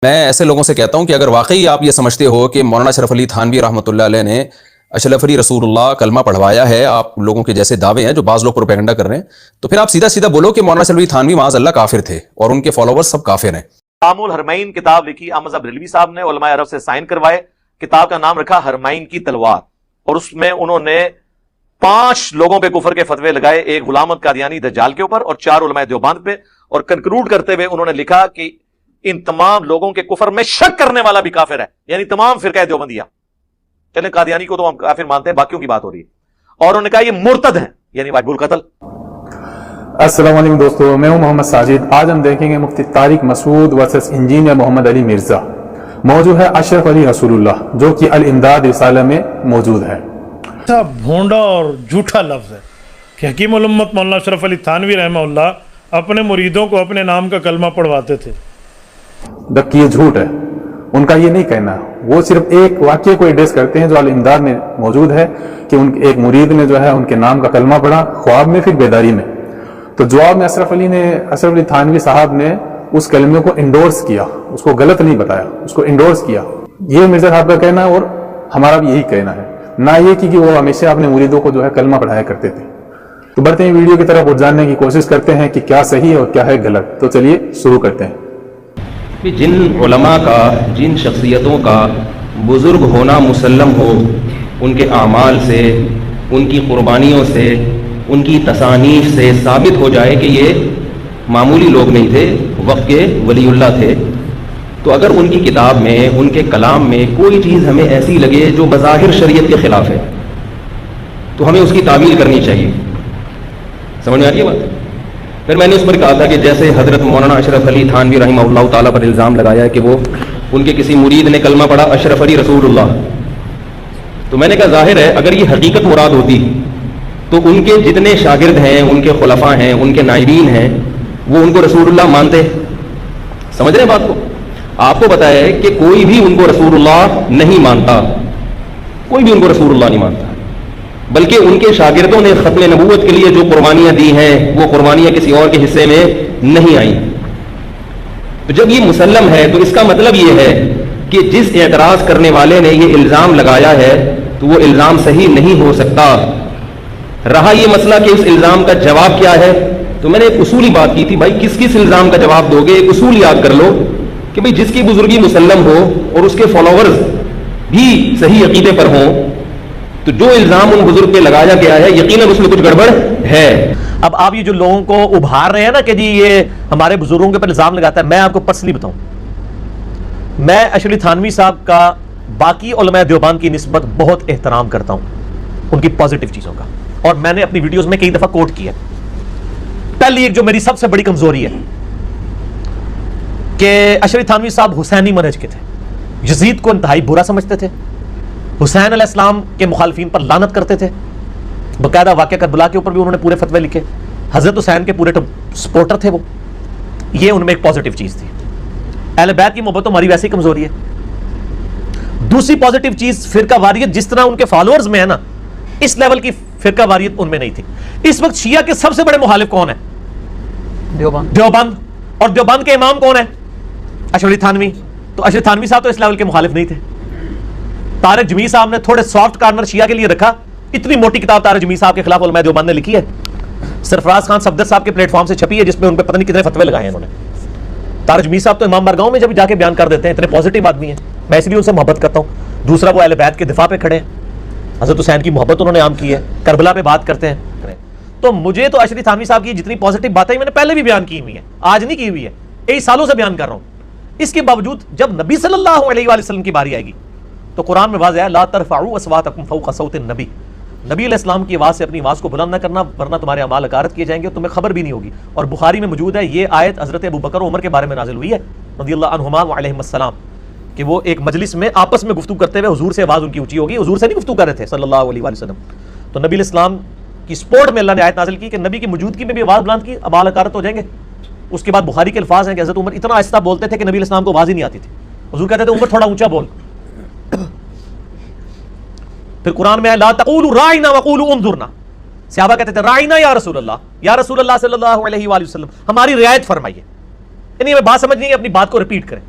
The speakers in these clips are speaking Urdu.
میں ایسے لوگوں سے کہتا ہوں کہ اگر واقعی آپ یہ سمجھتے ہو کہ مولانا اشرف علی تھانوی رحمۃ اللہ علیہ نے اشرف علی رسول اللہ کلمہ پڑھوایا ہے، آپ لوگوں کے جیسے دعوے ہیں جو بعض لوگ پروپیگنڈا کر رہے ہیں، تو پھر آپ سیدھا سیدھا بولو کہ مولانا اشرف علی تھانوی معاذ اللہ کافر تھے اور ان کے فالوورز سب کافر ہیں۔ تعامل حرمین کتاب لکھی احمد بریلوی صاحب نے، علماء عرب سے سائن کروائے، کتاب کا نام رکھا حرمین کی تلوار، اور اس میں انہوں نے 5 لوگوں پہ کفر کے فتوے لگائے، ایک غلام احمد قادیانی دجال کے اوپر اور 4 علماء دیوبند پہ، اور کنکلوڈ کرتے ہوئے انہوں نے لکھا کہ ان تمام لوگوں کے کفر میں شک کرنے والا بھی کافر ہے، یعنی تمام فرقہ دیوبندیہ، چلیں قادیانی کو تو ہم کافر مانتے ہیں، باقیوں کی بات ہو رہی ہے، اور انہوں نے کہا یہ مرتد ہیں، یعنی واجب القتل۔ السلام علیکم دوستو، میں ہوں محمد ساجد۔ آج ہم دیکھیں گے مفتی طارق مسعود ورسس انجینئر محمد علی مرزا۔ موضوع ہے اشرف علی رسول اللہ، جو کہ الامداد رسالہ میں موجود ہے۔ بھونڈا اور جھوٹا لفظ ہے کہ حکیم الامت مولانا اشرف علی تھانوی رحمہ اللہ اپنے مریدوں کو اپنے نام کا کلمہ پڑھواتے تھے۔ جبکہ یہ جھوٹ ہے، ان کا یہ نہیں کہنا، وہ صرف ایک واقعے کو ایڈریس کرتے ہیں جو الامداد میں موجود ہے کہ ایک مرید نے جو ہے ان کے نام کا کلمہ پڑھا، خواب میں پھر بیداری میں۔ تو جواب میں اشرف علی تھانوی صاحب نے اس کلمے کو انڈورس کیا، اس کو غلط نہیں بتایا، اس کو انڈورس کیا۔ یہ مرزا صاحب کا کہنا ہے اور ہمارا بھی یہی کہنا ہے، نہ یہ کہ وہ ہمیشہ اپنے مریدوں کو جو ہے کلمہ پڑھایا کرتے تھے۔ تو بڑھتے ہیں ویڈیو کی طرف اور جاننے کی کوشش کرتے ہیں کہ کیا صحیح ہے اور کیا ہے غلط۔ تو چلیے شروع کرتے ہیں۔ جن علماء کا، جن شخصیتوں کا بزرگ ہونا مسلم ہو، ان کے اعمال سے، ان کی قربانیوں سے، ان کی تصانیف سے ثابت ہو جائے کہ یہ معمولی لوگ نہیں تھے، وقت کے ولی اللہ تھے، تو اگر ان کی کتاب میں، ان کے کلام میں کوئی چیز ہمیں ایسی لگے جو بظاہر شریعت کے خلاف ہے تو ہمیں اس کی تعویل کرنی چاہیے۔ سمجھ میں آ رہی ہے بات؟ پھر میں نے اس پر کہا تھا کہ جیسے حضرت مولانا اشرف علی تھانوی رحمہ اللہ تعالیٰ پر الزام لگایا ہے کہ وہ ان کے کسی مرید نے کلمہ پڑھا اشرف علی رسول اللہ، تو میں نے کہا ظاہر ہے اگر یہ حقیقت مراد ہوتی تو ان کے جتنے شاگرد ہیں، ان کے خلفاء ہیں، ان کے نائبین ہیں، وہ ان کو رسول اللہ مانتے۔ سمجھ رہے ہیں بات کو؟ آپ کو بتایا ہے کہ کوئی بھی ان کو رسول اللہ نہیں مانتا، کوئی بھی ان کو رسول اللہ نہیں مانتا، بلکہ ان کے شاگردوں نے ختم نبوت کے لیے جو قربانیاں دی ہیں وہ قربانیاں کسی اور کے حصے میں نہیں آئیں۔ تو جب یہ مسلم ہے تو اس کا مطلب یہ ہے کہ جس اعتراض کرنے والے نے یہ الزام لگایا ہے تو وہ الزام صحیح نہیں ہو سکتا۔ رہا یہ مسئلہ کہ اس الزام کا جواب کیا ہے، تو میں نے ایک اصولی بات کی تھی، بھائی کس کس الزام کا جواب دو گے، ایک اصول یاد کر لو کہ بھائی جس کی بزرگی مسلم ہو اور اس کے فالوورز بھی صحیح عقیدے پر ہوں تو جو الزام ان بزرگ پہ لگایا گیا ہے یقیناً اس میں کچھ گڑبڑ ہے۔ اب آپ یہ جو لوگوں کو ابھار رہے ہیں نا کہ جی یہ ہمارے بزرگوں کے پر الزام لگاتا ہے، میں آپ کو پرسنلی بتاؤں، میں اشرف علی تھانوی صاحب کا باقی علماء دیوبند کی نسبت بہت احترام کرتا ہوں، ان کی پازیٹیو چیزوں کا، اور میں نے اپنی ویڈیوز میں کئی دفعہ کوٹ کیا۔ پہلی ایک جو میری سب سے بڑی کمزوری ہے کہ اشرف علی تھانوی صاحب حسینی منہج کے تھے، یزید کو انتہائی برا سمجھتے تھے، حسین علیہ السلام کے مخالفین پر لعنت کرتے تھے، باقاعدہ واقعہ کربلا کے اوپر بھی انہوں نے پورے فتوے لکھے، حضرت حسین کے پورے سپورٹر تھے وہ، یہ ان میں ایک پازیٹیو چیز تھی۔ اہل بیت کی محبت ہماری ویسی کمزوری ہے۔ دوسری پازیٹیو چیز فرقہ واریت، جس طرح ان کے فالوورز میں ہے نا، اس لیول کی فرقہ واریت ان میں نہیں تھی۔ اس وقت شیعہ کے سب سے بڑے مخالف کون ہیں؟ دیوبند، اور دیوبند کے امام کون ہیں؟ اشرف علی تھانوی۔ تو اشرف تھانوی صاحب تو اس لیول کے مخالف نہیں تھے۔ طارق جمیع صاحب نے تھوڑے سافٹ کارنر شیعہ کے لیے رکھا، اتنی موٹی کتاب طارق جمیع صاحب کے خلاف علماء دیوبند نے لکھی ہے، سرفراز خان صفدر صاحب کے پلیٹ فارم سے چھپی ہے، جس میں ان پہ پتہ نہیں کتنے فتوے لگائے ہیں انہوں نے۔ طارق جمیع صاحب تو امام بارگاہوں میں جب جا کے بیان کر دیتے ہیں، اتنے پازیٹیو آدمی ہیں، میں اس لیے ان سے محبت کرتا ہوں۔ دوسرا وہ اہل بیت کے دفاع پہ کھڑے ہیں، حضرت حسین کی محبت انہوں نے عام کی ہے، کربلا پہ بات کرتے ہیں۔ تو مجھے تو اشرف علی تھانوی صاحب کی جتنی پازیٹیو باتیں میں نے پہلے بھی بیان کی ہوئی ہیں، آج نہیں کی ہوئی ہے، کئی سالوں سے بیان کر رہا ہوں۔ اس کے باوجود جب نبی صلی اللہ علیہ وآلہ وسلم کی باری آئے گی تو قرآن میں واضح ہے، لا ترفعوا اصواتکم فوق صوت النبی، نبی علیہ السلام کی آواز سے اپنی آواز کو بلند نہ کرنا ورنہ تمہارے اعمال اکارت کیے جائیں گے اور تمہیں خبر بھی نہیں ہوگی۔ اور بخاری میں موجود ہے، یہ آیت حضرت ابو بکر و عمر کے بارے میں نازل ہوئی ہے رضی اللہ عنہما وعلیہم السلام، کہ وہ ایک مجلس میں آپس میں گفتگو کرتے ہوئے حضور سے آواز ان کی اونچی ہوگی، حضور سے نہیں گفتگو کر رہے تھے صلی اللہ علیہ وآلہ وسلم۔ تو نبی علیہ السلام کی سپورٹ میں اللہ نے آیت نازل کی کہ نبی کی موجودگی میں بھی آواز بلند کی، اعمال اکارت ہو جائیں گے۔ اس کے بعد بخاری کے الفاظ ہیں کہ حضرت عمر اتنا آہستہ بولتے تھے کہ نبی علیہ السلام کو آواز ہی نہیں آتی تھی، حضور کہتے تھے عمر تھوڑا اونچا بول۔ پھر قرآن میں ہے لا تقولوا راعنا وقولوا انظرنا، صحابہ کہتے تھے راعنا یا رسول اللہ صلی اللہ علیہ وآلہ وسلم، ہماری رعایت فرمائیے، یعنی ہمیں بات سمجھ نہیں ہے، اپنی بات کو ریپیٹ کریں۔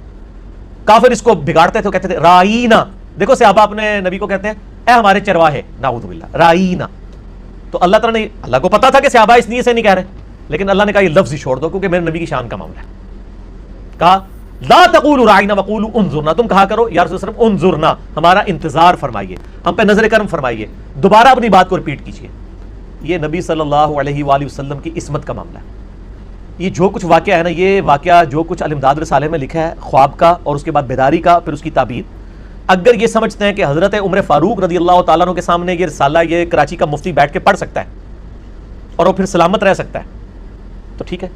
کافر اس کو بگاڑتے تھے، کہتے تھے رائینا. دیکھو صحابہ اپنے نبی کو کہتے ہیں اے ہمارے چرواہے، نعوذ باللہ، رائینا. تو اللہ تعالیٰ نے، اللہ کو پتا تھا کہ صحابہ اس نیت سے نہیں کہہ رہے، لیکن اللہ نے کہا یہ لفظ ہی چھوڑ دو کیونکہ میرے نبی کی شان کا معاملہ ہے. کہا لا تقولوا رائینا وقولوا انظرنا، تم کہا کرو یا رسول اللہ صلی اللہ علیہ وسلم انظرنا، ہمارا انتظار فرمائیے، ہم پہ نظر کرم فرمائیے، دوبارہ اپنی بات کو ریپیٹ کیجیے. یہ نبی صلی اللہ علیہ وآلہ وسلم کی عصمت کا معاملہ ہے. یہ جو کچھ واقعہ ہے نا، یہ واقعہ جو کچھ الامداد رسالے میں لکھا ہے، خواب کا اور اس کے بعد بیداری کا، پھر اس کی تعبیر. اگر یہ سمجھتے ہیں کہ حضرت عمر فاروق رضی اللہ تعالیٰ عنہ کے سامنے یہ رسالہ یہ کراچی کا مفتی بیٹھ کے پڑھ سکتا ہے اور وہ پھر سلامت رہ سکتا ہے تو ٹھیک ہے،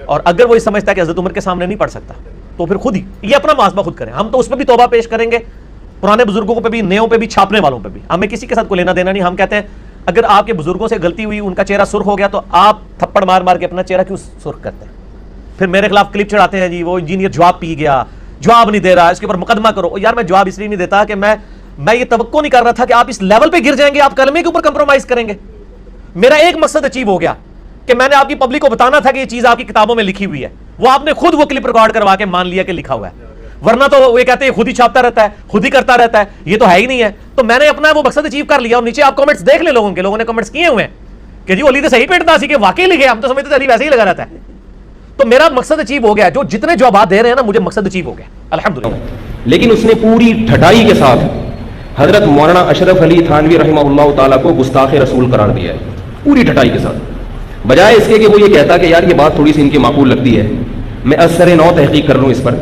اور اگر وہ یہ سمجھتا ہے کہ حضرت عمر کے سامنے نہیں پڑھ سکتا تو پھر خود ہی یہ اپنا محاسبہ خود کریں. ہم تو اس پہ بھی توبہ پیش کریں گے، پرانے بزرگوں پہ بھی، نیوں پہ بھی، چھاپنے والوں پہ بھی. ہمیں کسی کے ساتھ کوئی لینا دینا نہیں. ہم کہتے ہیں اگر آپ کے بزرگوں سے غلطی ہوئی، ان کا چہرہ سرخ ہو گیا تو آپ تھپڑ مار مار کے اپنا چہرہ کیوں سرخ کرتے ہیں؟ پھر میرے خلاف کلپ چڑھاتے ہیں جی وہ انجینئر جواب پی گیا، جواب نہیں دے رہا، اس کے اوپر مقدمہ کرو. یار میں جواب اس لیے نہیں دیتا کہ میں یہ توقع نہیں کر رہا تھا کہ آپ اس لیول پہ گر جائیں گے، آپ کلمے کے اوپر کمپرومائز کریں گے. میرا ایک مقصد اچیو ہو گیا کہ میں نے آپ کی پبلک کو بتانا تھا کہ یہ چیز آپ کی کتابوں میں لکھی ہوئی ہے، وہ آپ نے خود وہ کلپ ریکارڈ کروا کے مان لیا کہ لکھا ہوا ہے. ورنہ تو وہ کہتے ہیں خود ہی چھاپتا رہتا ہے، خود ہی کرتا رہتا ہے، یہ تو ہے ہی نہیں ہے. تو میں نے اپنا وہ مقصد اچیو کر لیا. اور نیچے آپ کمنٹس دیکھ لیں، لوگوں نے کمنٹس کیے ہوئے ہیں کہ جی علی تو صحیح پیٹتا سی کہ واقعی لکھے، ہم تو سمجھتے تھے علی ویسے ہی لگا رہتا ہے. تو میرا مقصد اچیو ہو گیا. جو جتنے جوابات دے رہے ہیں نا، مجھے مقصد اچیو ہو گیا الحمدللہ. لیکن اس نے پوری ڈھٹائی کے ساتھ حضرت مولانا اشرف علی تھانوی رحمہ اللہ تعالیٰ کو گستاخ رسول قرار دیا ہے، پوری ڈھٹائی کے ساتھ. بجائے اس کے کہ وہ یہ کہتا کہ یار یہ بات تھوڑی سی ان کی معقول لگتی ہے، میں اثر نو تحقیق کر لوں اس پر،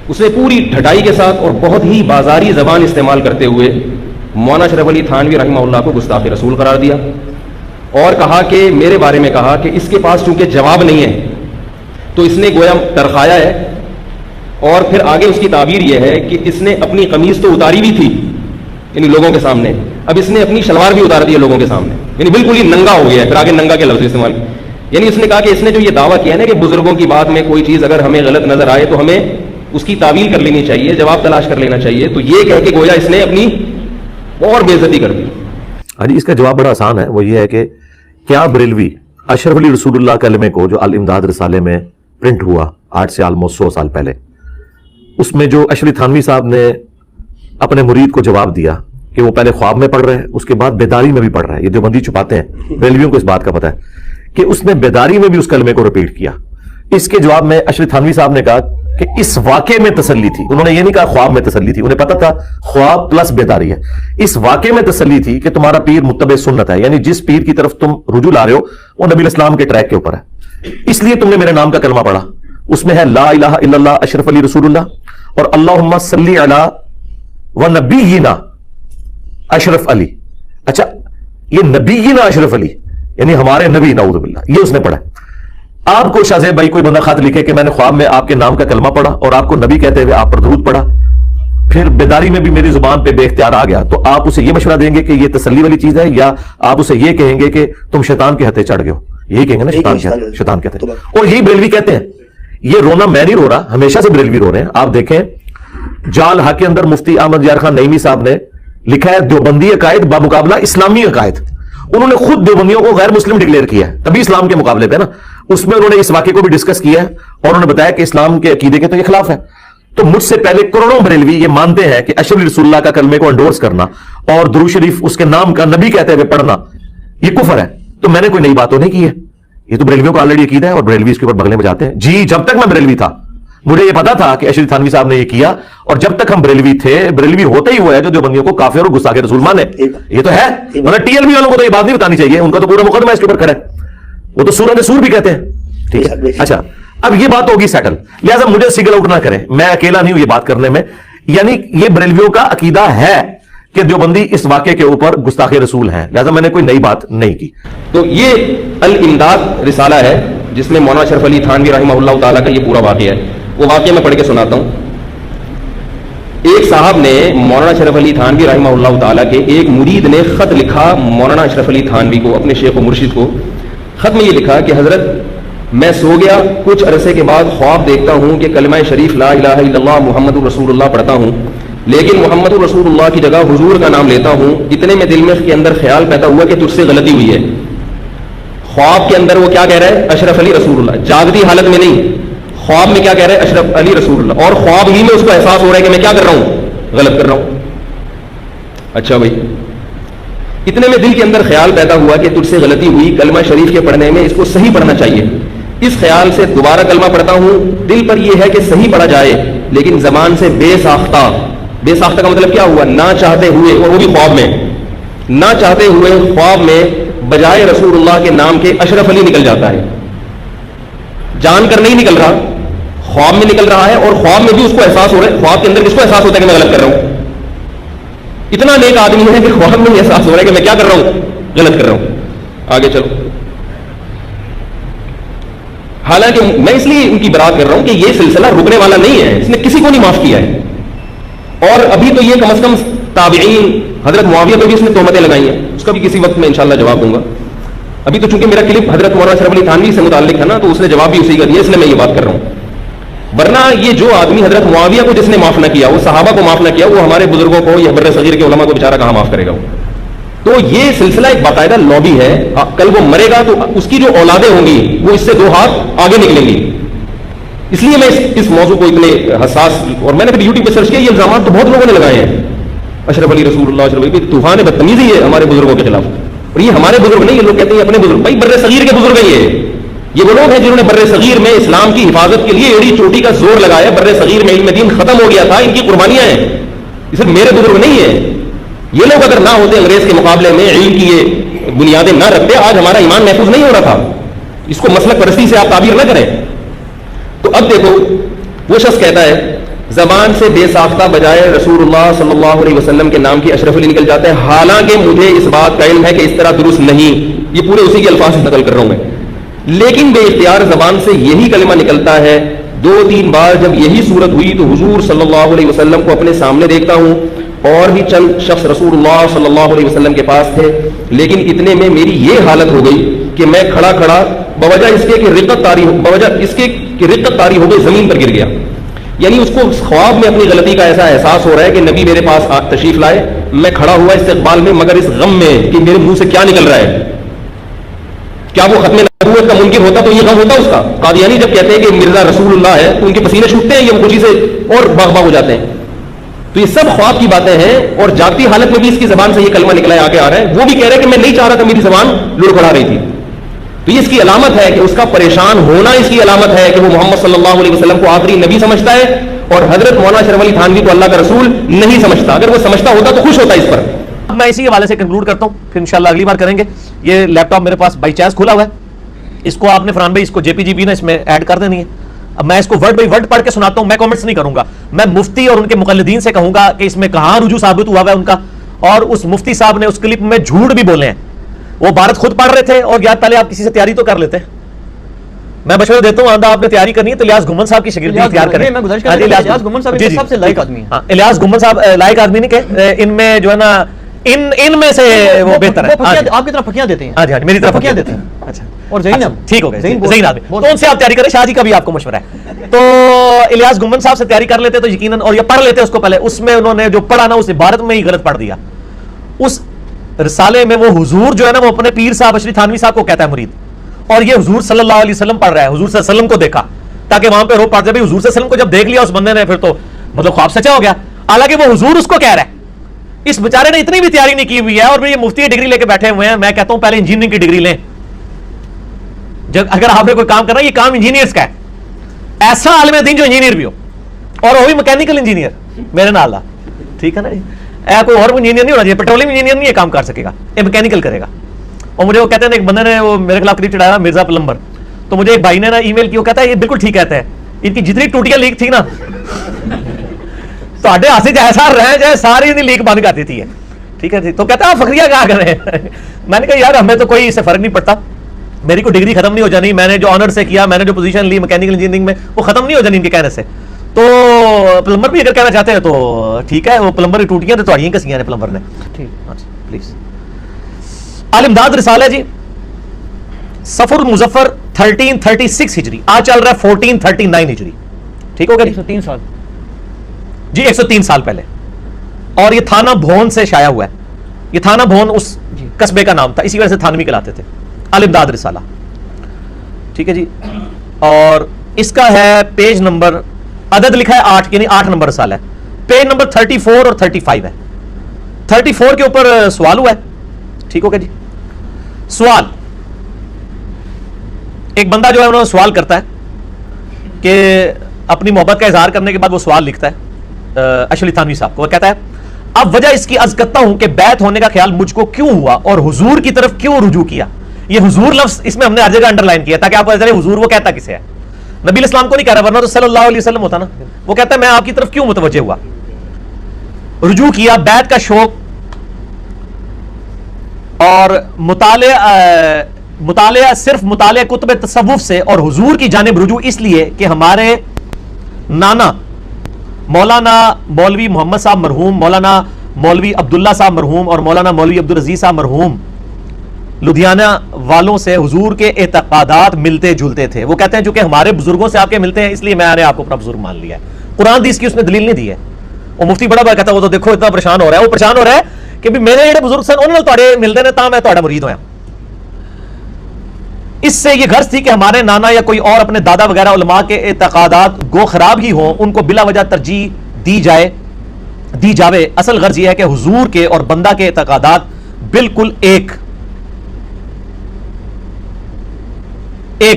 اس نے پوری ڈھٹائی کے ساتھ اور بہت ہی بازاری زبان استعمال کرتے ہوئے مولانا اشرف علی تھانوی رحمہ اللہ کو گستاخ رسول قرار دیا. اور کہا کہ میرے بارے میں کہا کہ اس کے پاس چونکہ جواب نہیں ہے تو اس نے گویا ترخایا ہے. اور پھر آگے اس کی تعبیر یہ ہے کہ اس نے اپنی قمیض تو اتاری بھی تھی یعنی لوگوں کے سامنے، اب اس نے اپنی شلوار بھی اتار دی ہے لوگوں کے سامنے، یعنی بالکل ہی ننگا ہو گیا ہے. پھر آگے ننگا کے لفظ استعمال، یعنی اس نے کہا کہ اس نے جو یہ دعویٰ کیا ہے نا کہ بزرگوں کی بات میں کوئی چیز اگر ہمیں غلط نظر آئے تو ہمیں اس کی تعویل کر لینی چاہیے، جواب تلاش کر لینا چاہیے. تو یہ کہہ کے گویا اس نے اپنی اور بے عزتی کر دی. ہاں جی، اس کا جواب بڑا آسان ہے. وہ یہ ہے کہ کیا بریلوی اشرف علی رسول اللہ کلمے کو جو الامداد رسالے میں پرنٹ ہوا آج سے آلموسٹ 100 سال پہلے، اس میں جو اشرف تھانوی صاحب نے اپنے مرید کو جواب دیا کہ وہ پہلے خواب میں پڑھ رہے ہیں، اس کے بعد بیداری میں بھی پڑھ رہا ہے. یہ دیوبندی چھپاتے ہیں، بریلویوں کو اس بات کا پتہ ہے کہ اس نے بیداری میں بھی اس کلمے کو ریپیٹ کیا. اس کے جواب میں اشرف تھانوی صاحب نے کہا کہ اس واقعے میں تسلی تھی. انہوں نے یہ نہیں کہا خواب میں تسلی تھی، انہیں پتا تھا خواب پلس بیداری ہے. اس واقعے میں تسلی تھی کہ تمہارا پیر متبع سنت ہے، یعنی جس پیر کی طرف تم رجوع لا رہے ہو وہ نبی الاسلام کے ٹریک کے اوپر ہے، اس لیے تم نے میرے نام کا کلمہ پڑھا. اس میں ہے لا الہ الا اللہ اشرف علی رسول اللہ اور اللہم صلی علی ونبینا اشرف علی. اچھا، یہ نبینا اشرف علی یعنی ہمارے نبی، نعوذ باللہ، یہ اس نے پڑھا. آپ کو شاہ زیب بھائی کوئی بندہ خط لکھے کہ میں نے خواب میں آپ کے نام کا کلمہ پڑھا اور آپ کو نبی کہتے ہوئے آپ پر درود پڑھا، پھر بیداری میں بھی میری زبان پہ بے اختیار آ گیا، تو آپ اسے یہ مشورہ دیں گے کہ یہ تسلی والی چیز ہے، یا آپ اسے یہ کہیں گے کہ تم شیطان کے ہتھے چڑھ گئے ہو؟ یہی کہیں گے نا، شیطان کے ہتھے. اور یہی بریلوی کہتے ہیں. یہ رونا میں نہیں رو رہا، ہمیشہ سے بریلوی رو رہے ہیں. آپ دیکھیں جال حق کے اندر مفتی احمد یار خان نعیمی صاحب نے لکھا ہے دیوبندی عقائد بمقابلہ اسلامی عقائد. انہوں نے خود دیوبندیوں کو غیر مسلم ڈکلیئر کیا ہے، تبھی اسلام کے مقابلے پہ نا. اس میں انہوں نے اس واقعے کو بھی ڈسکس کیا ہے اور انہوں نے بتایا کہ اسلام کے عقیدے کے تو یہ خلاف ہے. تو مجھ سے پہلے کروڑوں بریلوی یہ مانتے ہیں کہ اشرف رسول اللہ کا کلمے کو انڈورس کرنا اور درود شریف اس کے نام کا نبی کہتے ہوئے پڑھنا یہ کفر ہے. تو میں نے کوئی نئی بات تو نہیں کی ہے، یہ تو بریلویوں کو آلریڈی عقیدہ ہے اور بریلوی اس کے اوپر بغلیں بجاتے ہیں. جی، جب تک میں بریلوی تھا مجھے یہ پتا تھا کہ اشرف تھانوی صاحب نے یہ کیا، اور جب تک ہم بریلوی تھے، بریلوی ہوتے ہی وہ ہے جو دیوبندیوں کو کافر اور گستاخ رسول مانے. یہ تو ہے، مطلب ٹی ایل بی والوں کو تو یہ بات نہیں بتانی چاہیے، ان کا تو پورا مقدمہ اس کے اوپر کھڑا ہے. وہ تو سورہ سور بھی کہتے ہیں. ٹھیک ہے، اچھا اب یہ بات ہوگی سیٹل، لہٰذا مجھے سنگل آؤٹ نہ کریں، میں اکیلا نہیں ہوں یہ بات کرنے میں. یعنی یہ بریلویوں کا عقیدہ ہے کہ دیوبندی اس واقعے کے اوپر گستاخ رسول ہیں، لہٰذا میں نے کوئی نئی بات نہیں کی. تو یہ الامداد رسالہ ہے جس میں مولانا اشرف علی تھانوی رحمہ اللہ تعالیٰ کا یہ پورا واقعہ ہے. وہ واقعہ میں پڑھ کے سناتا ہوں. ایک صاحب نے مولانا اشرف علی تھانوی رحمہ اللہ تعالیٰ کے ایک مرید نے خط لکھا مولانا اشرف علی تھانوی کو، اپنے شیخ و مرشد کو. خط میں یہ لکھا کہ حضرت میں سو گیا، کچھ عرصے کے بعد خواب دیکھتا ہوں کہ کلمہ شریف لا الہ الا اللہ محمد الرسول اللہ پڑھتا ہوں، لیکن محمد الرسول اللہ کی جگہ حضور کا نام لیتا ہوں. اتنے میں دل میں کے اندر خیال پیدا ہوا کہ تجھ سے غلطی ہوئی ہے. خواب کے اندر وہ کیا کہہ رہا ہے؟ اشرف علی رسول اللہ، جاگتی حالت میں نہیں، خواب میں کیا کہہ رہے ہیں؟ اشرف علی رسول اللہ. اور خواب ہی میں اس کو احساس ہو رہا ہے کہ میں کیا کر رہا ہوں؟ غلط کر رہا ہوں. اچھا بھائی، اتنے میں دل کے اندر خیال پیدا ہوا کہ تجھ سے غلطی ہوئی، کلمہ شریف کے پڑھنے میں اس کو صحیح پڑھنا چاہیے. اس خیال سے دوبارہ کلمہ پڑھتا ہوں. دل پر یہ ہے کہ صحیح پڑھا جائے، لیکن زبان سے بے ساختہ. بے ساختہ کا مطلب کیا ہوا؟ نہ چاہتے ہوئے، اور وہ بھی خواب میں، نہ چاہتے ہوئے خواب میں بجائے رسول اللہ کے نام کے اشرف علی نکل جاتا ہے. جان کر نہیں نکل رہا، خواب میں نکل رہا ہے، اور خواب میں بھی اس کو احساس ہو رہا ہے. خواب کے اندر کس کو احساس ہوتا ہے کہ میں غلط کر رہا ہوں؟ اتنا نیک آدمی ہے کہ خواب میں احساس ہو رہا ہے کہ میں کیا کر رہا ہوں؟ غلط کر رہا ہوں. آگے چلو. حالانکہ میں اس لیے ان کی برات کر رہا ہوں کہ یہ سلسلہ رکنے والا نہیں ہے، اس نے کسی کو نہیں معاف کیا ہے. اور ابھی تو یہ کم از کم تابعین، حضرت معاویہ پہ بھی اس نے تہمتیں لگائی ہیں، اس کا بھی کسی وقت میں انشاءاللہ جواب دوں گا. ابھی تو چونکہ میرا کلپ حضرت مولانا اشرف علی تھانوی سے متعلق ہے نا، تو اس نے جواب بھی اسی کا دیا، اس لیے میں یہ بات کر رہا ہوں. ورنہ یہ جو آدمی حضرت معاویہ کو جس نے معاف نہ کیا، وہ صحابہ کو معاف نہ کیا، وہ ہمارے بزرگوں کو یا بر صغیر کے علماء کو بیچارہ کہاں معاف کرے گا؟ تو یہ سلسلہ ایک باقاعدہ لابی ہے. کل وہ مرے گا تو اس کی جو اولادیں ہوں گی وہ اس سے 2 ہاتھ آگے نکلیں گی. اس لیے میں اس موضوع کو اتنے حساس، اور میں نے پھر یوٹیوب پہ سرچ کیا، یہ الزامات تو بہت لوگوں نے لگائے ہیں. اشرف علی رسول اللہ، اشرف علی طوفان بدتمیزی ہے ہمارے بزرگوں کے خلاف. اور یہ ہمارے بزرگ نہیں، یہ لوگ کہتے ہیں اپنے بزرگ. بھائی بر صغیر کے بزرگ ہیں یہ وہ لوگ ہیں جنہوں نے بر صغیر میں اسلام کی حفاظت کے لیے ایڑی چوٹی کا زور لگایا. بر صغیر میں علم دین ختم ہو گیا تھا، ان کی قربانیاں ہیں. یہ صرف میرے بزرگ نہیں ہیں. یہ لوگ اگر نہ ہوتے انگریز کے مقابلے میں، علم کی یہ بنیادیں نہ رکھتے، آج ہمارا ایمان محفوظ نہیں ہو رہا تھا. اس کو مسلک پرستی سے آپ تعبیر نہ کریں. تو اب دیکھو، وہ شخص کہتا ہے زبان سے بے ساختہ بجائے رسول اللہ صلی اللہ علیہ وسلم کے نام کی اشرف علی نکل جاتا ہے. حالانکہ مجھے اس بات کا علم ہے کہ اس طرح درست نہیں. یہ پورے اسی کے الفاظ سے نقل کر رہا ہوں میں. لیکن بے اختیار زبان سے یہی کلمہ نکلتا ہے. 2-3 بار جب یہی صورت ہوئی تو حضور صلی اللہ علیہ وسلم کو اپنے سامنے دیکھتا ہوں. اور بھی چند شخص رسول اللہ صلی اللہ علیہ وسلم کے پاس تھے. لیکن اتنے میں میری یہ حالت ہو گئی کہ میں کھڑا کھڑا بوجہ اس کے کہ رقت طاری ہو گئی، زمین پر گر گیا. یعنی اس کو خواب میں اپنی غلطی کا ایسا احساس ہو رہا ہے کہ نبی میرے پاس تشریف لائے، میں کھڑا ہوا استقبال میں، مگر اس غم میں کہ میرے منہ سے کیا نکل رہا ہے. کیا وہ ختم نبوت کا منکر ہوتا تو یہ غم ہوتا اس کا؟ قادیانی جب کہتے ہیں کہ مرزا رسول اللہ ہے تو ان کے پسینے چھوٹتے ہیں، یہ خوشی سے اور باغ باغ ہو جاتے ہیں. تو یہ سب خواب کی باتیں ہیں. اور جاگتی حالت میں بھی اس کی زبان سے یہ کلمہ نکلا ہے، آگے آ رہا ہے. وہ بھی کہہ رہا ہے کہ میں نہیں چاہ رہا تھا، میری زبان لڑکھڑا رہی تھی. تو یہ اس کی علامت ہے کہ اس کا پریشان ہونا اس کی علامت ہے کہ وہ محمد صلی اللہ علیہ وسلم کو آخری نبی سمجھتا ہے، اور حضرت مولانا اشرف علی تھانوی کو اللہ کا رسول نہیں سمجھتا. اگر وہ سمجھتا ہوتا تو خوش ہوتا اس پر. اب میں اسی حوالے سے کنکلوڈ کرتا ہوں، پھر انشاءاللہ اگلی بار کریں گے. یہ لیپ ٹاپ میرے پاس بائی چانس کھلا ہوا ہے، اس کو آپ نے فرحان بھائی اس کو JPG نا اس میں ایڈ کر دینی ہے. اب میں اس کو ورڈ بائی ورڈ پڑھ کے سناتا ہوں، میں کامنٹس نہیں کروں گا. میں مفتی اور ان کے مقلدین سے کہوں گا کہ اس میں کہاں رجوع ثابت ہوا ہے ان کا. اور اس مفتی صاحب نے اس کلپ میں جھوٹ بھی بولے ہیں. وہ بھارت خود پڑھ رہے تھے، اور یار پہلے آپ کسی سے تیاری تو کر لیتے. میں مشورہ دیتا ہوں، آندہ آپ نے تیاری کرنی ہے تو الیاس گھمن صاحب کی شاگردی اختیار کریں. میں گزارش کرتا ہوں الیاس گھمن صاحب سب سے لائق آدمی ہیں. الیاس گھمن صاحب لائق آدمی نہیں کہ ان میں جو ہے نا ان میں سے وہ بہتر ہے. آپ کی طرف پھکیاں دیتے ہیں. ہاں جی، میری طرف پھکیاں دیتے ہیں. اچھا، اور زین ٹھیک ہو گیا، زین آدمی تو ان سے آپ تیاری کریں. شاہ جی کا بھی آپ کو مشورہ ہے. تو الیاس گھمن صاحب سے تیاری کر لیتے تو یقیناً، اور یہ پڑھ لیتے اس کو پہلے. اس میں انہوں نے جو پڑھا نا اس عبارت میں ہی غلط پڑھ دیا. اس رسالے میں وہ حضور جو ہے نا وہ اپنے پیر صاحب اشرف تھانوی صاحب کو کہتا ہے مرید، اور یہ حضور صلی اللہ علیہ وسلم پڑھ رہا ہے. حضور صلی اللہ علیہ وسلم کو دیکھا تاکہ وہاں پہ رو پڑ جائے. حضور صلی اللہ علیہ وسلم کو جب دیکھ لیا اس بندے نے پھر تو مطلب خواب سچا ہو گیا. حالانکہ وہ حضور اس کو کہہ رہا ہے. اس بیچارے نے اتنی بھی تیاری نہیں کی ہوئی ہے، اور یہ مفتی ڈگری لے کے بیٹھے ہوئے ہیں. میں کہتا ہوں پہلے انجینئرنگ کی ڈگری لیں. جب اگر آپ نے کوئی کام کرنا، یہ کام انجینئرز کا ہے. ایسا عالم دین جو انجینئر بھی ہو، اور وہ بھی میکینیکل انجینئر میرے نال. ٹھیک ہے نا جی، کوئی اور انجینئر نہیں ہونا چاہیے. پیٹرولیم انجینئر نہیں یہ کام کر سکے گا، یہ میکینیکل کرے گا. اور مجھے وہ کہتے ہیں ایک بندے نے وہ میرے خلاف کلپ چڑھایا مرزا پلمبر، تو مجھے ایک بھائی نے نا ای میل کیا، وہ کہتا ہے یہ بالکل ٹھیک کہتا ہے، ان کی جتنی ٹوٹیاں لیک تھی نا تو ہاتھ سے جیسا رہ جائے ساری لیک بند کر دیتی ہے. ٹھیک ہے جی. تو کہتا ہے آپ فخریہ کیا کر رہے ہیں؟ میں نے کہا یار ہمیں تو کوئی اس سے فرق نہیں پڑتا، میری کوئی ڈگری ختم نہیں ہو جانی. میں نے جو آنر سے کیا، میں نے جو پوزیشن لی میکینیکل انجینئرنگ میں، وہ ختم نہیں ہو جانی ان کے کہنے سے. تو پلمبر بھی اگر کہنا چاہتے ہیں تو ٹھیک ہے. وہ پلمبر کی ٹوٹیاں تو تھوڑی کسیاں نے پلمبر نے. پلیز الامداد رسالہ جی، صفر المظفر 1336 ہجری، آج چل رہا ہے 1439 ہجری. ٹھیک ہو گیا؟ 103 سال جی، 103 سال پہلے. اور یہ تھانہ بھون سے شائع ہوا ہے. یہ تھانہ بھون اس قصبے کا نام تھا، اسی وجہ سے تھانوی کہلاتے تھے. الامداد رسالہ. ٹھیک ہے جی. اور اس کا ہے پیج نمبر، عدد لکھا ہے 8 یعنی 8 نمبر رسالہ ہے، پیج نمبر 34 اور 35 ہے. 34 کے اوپر سوال ہوا ہے. ٹھیک ہو گیا جی. سوال، ایک بندہ جو ہے انہوں نے سوال کرتا ہے کہ اپنی محبت کا اظہار کرنے کے بعد وہ سوال لکھتا ہے اشرف علی تھانوی صاحب کو. وہ کہتا ہے اب وجہ اس کی عرض کرتا ہوں کہ بیعت ہونے کا خیال مجھ کو کیوں ہوا اور حضور کی طرف کیوں رجوع کیا. یہ حضور لفظ اس میں ہم نے ہر جگہ انڈر لائن کیا تاکہ آپ کو نظر حضور وہ کہتا کسے ہے. نبی اسلام کو نہیں کہہ رہا، ورنہ تو صلی اللہ علیہ وسلم ہوتا نا. وہ کہتا ہے میں آپ کی طرف کیوں متوجہ ہوا، رجوع کیا. بیعت کا شوق اور مطالعہ صرف مطالعہ کتب تصوف سے اور حضور کی جانب رجوع اس لیے کہ ہمارے نانا مولانا مولوی محمد صاحب مرحوم، مولانا مولوی عبداللہ صاحب مرحوم اور مولانا مولوی عبدالعزیز صاحب مرحوم لدھیانہ والوں سے حضور کے اعتقادات ملتے جلتے تھے. وہ کہتے ہیں چونکہ ہمارے بزرگوں سے آپ کے ملتے ہیں اس لیے میں نے آپ کو اپنا بزرگ مان لیا ہے. قرآن حدیث کی اس نے دلیل نہیں دی ہے. وہ مفتی بڑا بڑا کہتا ہے وہ تو دیکھو اتنا پریشان ہو رہا ہے. وہ پریشان ہو رہا ہے کہ بھی میرے جڑے بزرگ سن انہوں نے ملتے ہیں تاں میں تہاڈا مرید ہویا. اس سے یہ غرض تھی کہ ہمارے نانا یا کوئی اور اپنے دادا وغیرہ علماء کے اعتقادات گو خراب ہی ہوں ان کو بلا وجہ ترجیح دی جاوے. اصل غرض یہ ہے کہ حضور کے اور بندہ کے اعتقادات بالکل ایک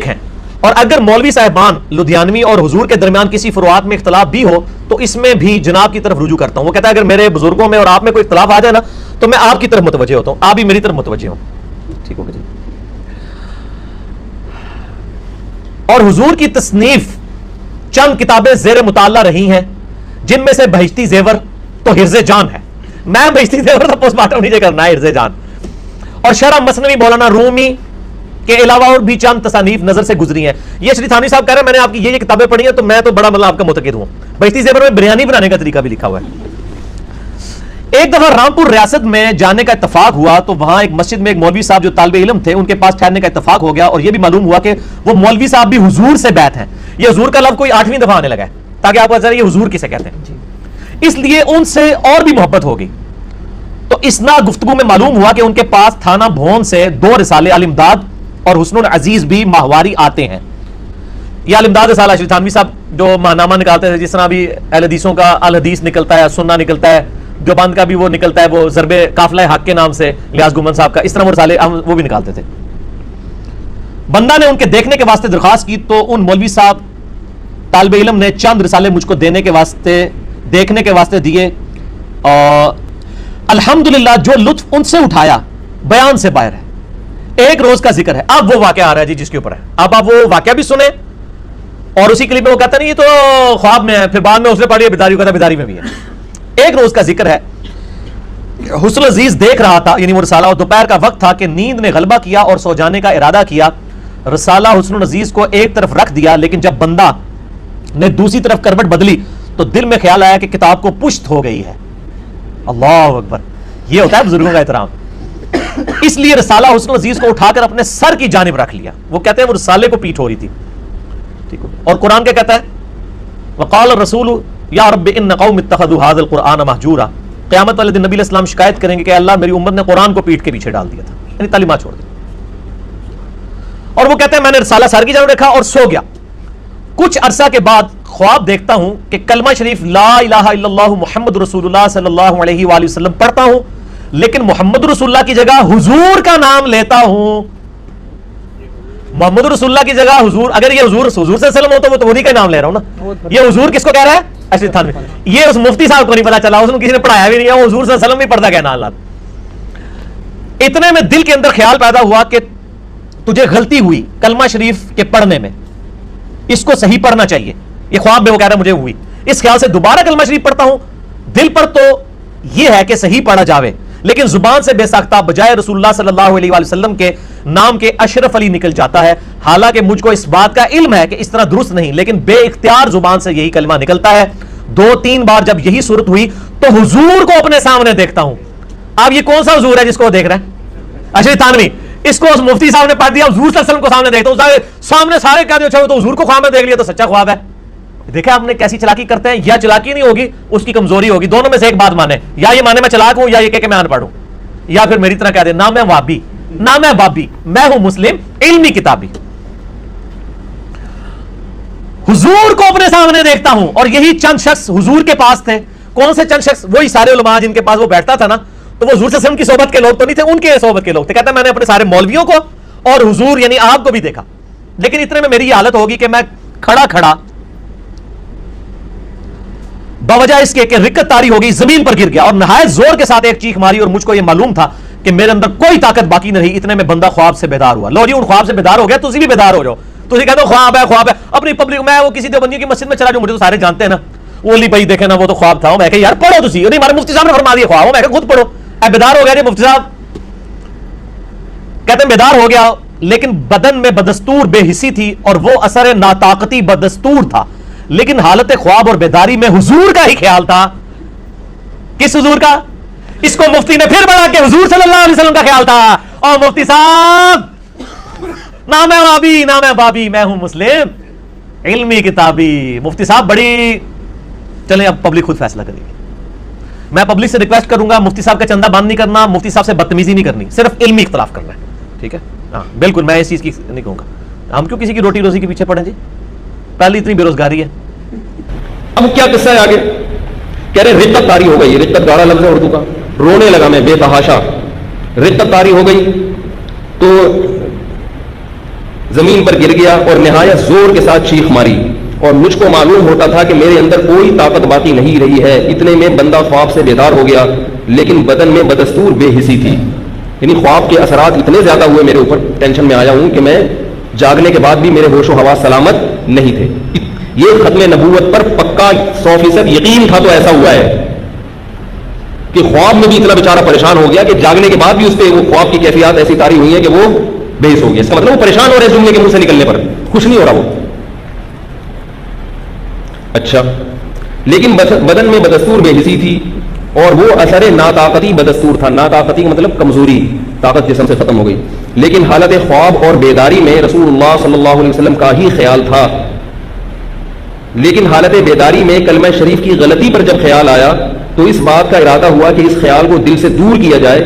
ہیں، اور اگر مولوی صاحبان لدھیانوی اور حضور کے درمیان کسی فروعات میں اختلاف بھی ہو تو اس میں بھی جناب کی طرف رجوع کرتا ہوں. وہ کہتا ہے اگر میرے بزرگوں میں اور آپ میں کوئی اختلاف آ جائے نا تو میں آپ کی طرف متوجہ ہوتا ہوں، آپ بھی میری طرف متوجہ ہوں. ٹھیک ہو گیا جی. اور حضور کی تصنیف چند کتابیں زیر مطالعہ رہی ہیں جن میں سے بہشتی زیور تو حرز جان ہے. میں بہشتی زیور تو پوسٹ مارٹم نیچے کرنا ہے حرز جان. اور شرح مثنوی مولانا رومی کے علاوہ اور بھی چند تصانیف نظر سے گزری ہیں. یہ شری تھانوی صاحب کہہ رہے ہیں میں نے آپ کی یہ کتابیں پڑھی ہیں تو میں تو بڑا مطلب آپ کا متقد ہوں. بہشتی زیور میں بریانی بنانے کا طریقہ بھی لکھا ہوا ہے. ایک دفعہ رامپور ریاست میں جانے کا اتفاق ہوا تو وہاں ایک مسجد میں ایک مولوی صاحب جو طالب علم تھے ان کے پاس ٹھہرنے کا اتفاق ہو گیا اور یہ بھی معلوم ہوا کہ وہ مولوی صاحب بھی حضور سے بیعت ہیں. یہ حضور کا لفظ کوئی 8ویں دفعہ آنے لگا ہے تاکہ آپ کو ذرا یہ حضور کسے کہتے ہیں. اس لیے ان سے اور بھی محبت ہوگی. تو اسنا گفتگو میں معلوم ہوا کہ ان کے پاس تھانہ بھون سے 2 رسالے الامداد اور حسن العزیز بھی ماہواری آتے ہیں. یہ الامداد رسالہ شری تھانوی صاحب جو ماہنامہ نکالتے تھے، جس طرح بھی اہل حدیثوں کا الحدیث نکلتا ہے، سننا نکلتا ہے، دیوبند کا بھی وہ نکلتا ہے وہ ضرب قافلہ حق کے نام سے لیاز گمن صاحب کا، اس طرح وہ رسالے وہ بھی نکالتے تھے. بندہ نے ان کے دیکھنے کے واسطے درخواست کی تو ان مولوی صاحب طالب علم نے چند رسالے مجھ کو دینے کے واسطے دیکھنے کے واسطے دیے. اور الحمدللہ جو لطف ان سے اٹھایا بیان سے باہر ہے. ایک روز کا ذکر ہے. اب وہ واقعہ آ رہا ہے جی جس کے اوپر ہے. اب آپ وہ واقعہ بھی سنیں اور اسی کلپ میں وہ کہتا نہیں یہ تو خواب میں ہے، پھر بعد میں اس نے پڑھی بیداری کہتا بیداری میں بھی ہے. ایک روز کا ذکر ہے. حسن عزیز دیکھ رہا تھا یعنی وہ رسالہ، اور دوپہر کا وقت تھا کہ نیند نے غلبہ کیا اور سو جانے کا ارادہ کیا. رسالہ حسن عزیز کو ایک طرف رکھ دیا لیکن جب بندہ نے دوسری طرف کروٹ بدلی تو دل میں خیال آیا کہ کتاب کو پشت ہو گئی ہے. اللہ اکبر، یہ ہوتا ہے بزرگوں کا احترام. اس لیے رسالہ حسن عزیز کو اٹھا کر اپنے سر کی جانب رکھ لیا. وہ کہتے ہیں وہ رسالے کو پیٹ ہو رہی تھی. ٹھیک ہے. اور قرآن کیا کہتا ہے؟ وقال الرسول یا رب ان قوم اتخذوا هذا القرآن مہجورا. قیامت والے دن نبی علیہ السلام شکایت کریں گے کہ اللہ میری امت نے قرآن کو پیٹ کے پیچھے ڈال دیا تھا، یعنی تعلیمات چھوڑ دی. اور وہ کہتے ہیں میں نے رسالہ سر کی جانب رکھا اور سو گیا. کچھ عرصہ کے بعد خواب دیکھتا ہوں کہ کلمہ شریف لا الہ الا اللہ محمد رسول اللہ صلی اللہ علیہ وآلہ وسلم پڑھتا ہوں لیکن محمد رسول اللہ کی جگہ حضور کا نام لیتا ہوں. محمد رسول اللہ کی جگہ حضور، اگر یہ حضور صلی اللہ علیہ وسلم ہو تو وہی کا نام لے رہا ہوں نا. یہ حضور کس کو کہہ رہا ہے؟ اشرف تھانوی. یہ اس مفتی صاحب کو نہیں پتا چلا، اس نے کسی نے پڑھایا بھی نہیں ہے، وہ حضور صلی اللہ علیہ وسلم بھی پڑھتا کہنا. اللہ اتنے میں دل کے اندر خیال پیدا ہوا کہ تجھے غلطی ہوئی کلمہ شریف کے پڑھنے میں، اس کو صحیح پڑھنا چاہیے. یہ خواب میں وہ کہہ رہا ہے مجھے ہوئی. اس خیال سے دوبارہ کلمہ شریف پڑھتا ہوں. دل پر تو یہ ہے کہ صحیح پڑھا جاوے لیکن زبان سے بے ساختہ بجائے رسول اللہ صلی اللہ علیہ وآلہ وسلم کے نام کے اشرف علی نکل جاتا ہے. حالانکہ مجھ کو اس بات کا علم ہے کہ اس طرح درست نہیں، لیکن بے اختیار زبان سے یہی کلمہ نکلتا ہے. 2-3 بار جب یہی صورت ہوئی تو حضور کو اپنے سامنے دیکھتا ہوں. اب یہ کون سا حضور ہے جس کو دیکھ رہا ہے؟ اشرف تھانوی. اس کو اس مفتی صاحب نے پڑھ دیا، حضور صلی اللہ علیہ وسلم کو سامنے دیکھتا ہوں. سامنے سارے کہتے ہیں تو حضور کو خواب میں دیکھ لیا تو سچا خواب ہے. دیکھا آپ نے کیسی چلاکی کرتے ہیں. یا چلاکی نہیں ہوگی اس کی کمزوری ہوگی. دونوں میں سے ایک بات مانے، یا یہ مانے میں چلاک ہوں یا یہ کہ میں ان پڑھ ہوں، یا پھر میری طرح کہہ دے نہ میں وابی نہ میں بابی، میں ہوں مسلم علمی کتابی. حضور کو اپنے سامنے دیکھتا ہوں, اور یہی چند شخص حضور کے پاس تھے. کون سے چند شخص؟ وہی سارے علماء جن کے پاس وہ بیٹھتا تھا نا, تو وہ حضور صلی اللہ علیہ وسلم کی صحبت کے لوگ تو نہیں تھے, ان کے صحبت کے لوگ تھے. کہتا ہے میں نے اپنے سارے مولویوں کو اور حضور یعنی آپ کو بھی دیکھا, لیکن اتنے میں میری یہ حالت ہوگی کہ میں کھڑا کھڑا بوجہ اس کے کہ رکت طاری ہو گئی, زمین پر گر گیا اور نہایت زور کے ساتھ ایک چیخ ماری, اور مجھ کو یہ معلوم تھا کہ میرے اندر کوئی طاقت باقی نہیں رہی. اتنے میں بندہ خواب سے بیدار ہوا. لو جی, ان خواب سے بیدار ہو گیا, تسی بھی بیدار ہو جاؤ. تسی کہتے ہو خواب ہے خواب ہے, اپنی پبلک میں وہ کسی دیوبندیوں کی مسجد میں چلا جاؤں, مجھے تو سارے جانتے ہیں نا, وہ علی بھائی دیکھے نا وہ تو خواب تھا. میں کہ یار پڑھو تسی, نہیں ہمارے مفتی صاحب نے فرما دیا خواب, میں کہ خود پڑھو. اے بیدار ہو گیا جی مفتی صاحب, کہتے ہیں بیدار ہو گیا, لیکن بدن میں بدستور بے حسی تھی اور وہ اثر ناطاقتی بدستور تھا, لیکن حالت خواب اور بیداری میں حضور کا ہی خیال تھا. کس حضور کا؟ اس کو مفتی نے پھر بڑھا کہ حضور صلی اللہ علیہ وسلم کا خیال تھا. اور مفتی صاحب نام ہے بابی, نام ہے بابی, میں ہوں مسلم علمی کتابی. مفتی صاحب بڑی, چلیں اب پبلک خود فیصلہ کرے گی. میں پبلک سے ریکویسٹ کروں گا مفتی صاحب کا چندہ بند نہیں کرنا, مفتی صاحب سے بدتمیزی نہیں کرنی, صرف علمی اختلاف کرنا ہے, ٹھیک ہے؟ ہاں بالکل, میں اس چیز کی نہیں کہوں گا. ہم کیوں کسی کی روٹی روزی کے پیچھے پڑیں جی؟ پہلی اتنی بے روزگاری ہے. اب کیا قصہ ہے آگے؟ کہہ رہے رقت طاری ہو گئی. رقت گاڑا لفظ ہے اردو کا, رونے لگا میں بے تحاشا. رقت طاری ہو گئی تو زمین پر گر گیا اور نہایت زور کے ساتھ چیخ ماری, اور مجھ کو معلوم ہوتا تھا کہ میرے اندر کوئی طاقت باقی نہیں رہی ہے. اتنے میں بندہ خواب سے بیدار ہو گیا, لیکن بدن میں بدستور بے حسی تھی. یعنی خواب کے اثرات اتنے زیادہ ہوئے میرے اوپر, ٹینشن میں آیا ہوں کہ میں جاگنے کے بعد بھی میرے ہوش و حواس سلامت نہیں تھے. یہ ختم نبوت پر پکا 100% یقین تھا, تو ایسا ہوا ہے کہ خواب میں بھی اتنا بیچارہ پریشان ہو گیا کہ جاگنے کے بعد بھی اس پہ وہ خواب کی کیفیات ایسی طاری ہوئی ہیں کہ وہ بے حس ہو گیا. اس کا مطلب وہ پریشان ہو رہے ہیں جملے کے منہ سے نکلنے پر, خوش نہیں ہو رہا وہ. اچھا, لیکن بدن میں بدستور بے حسی تھی اور وہ اثر ناطاقتی بدستور تھا. ناطاقتی کا مطلب کمزوری, طاقت جسم سے ختم ہو گئی. لیکن حالت خواب اور بیداری میں رسول اللہ صلی اللہ علیہ وسلم کا ہی خیال تھا. لیکن حالت بیداری میں کلمہ شریف کی غلطی پر جب خیال آیا تو اس بات کا ارادہ ہوا کہ اس خیال کو دل سے دور کیا جائے,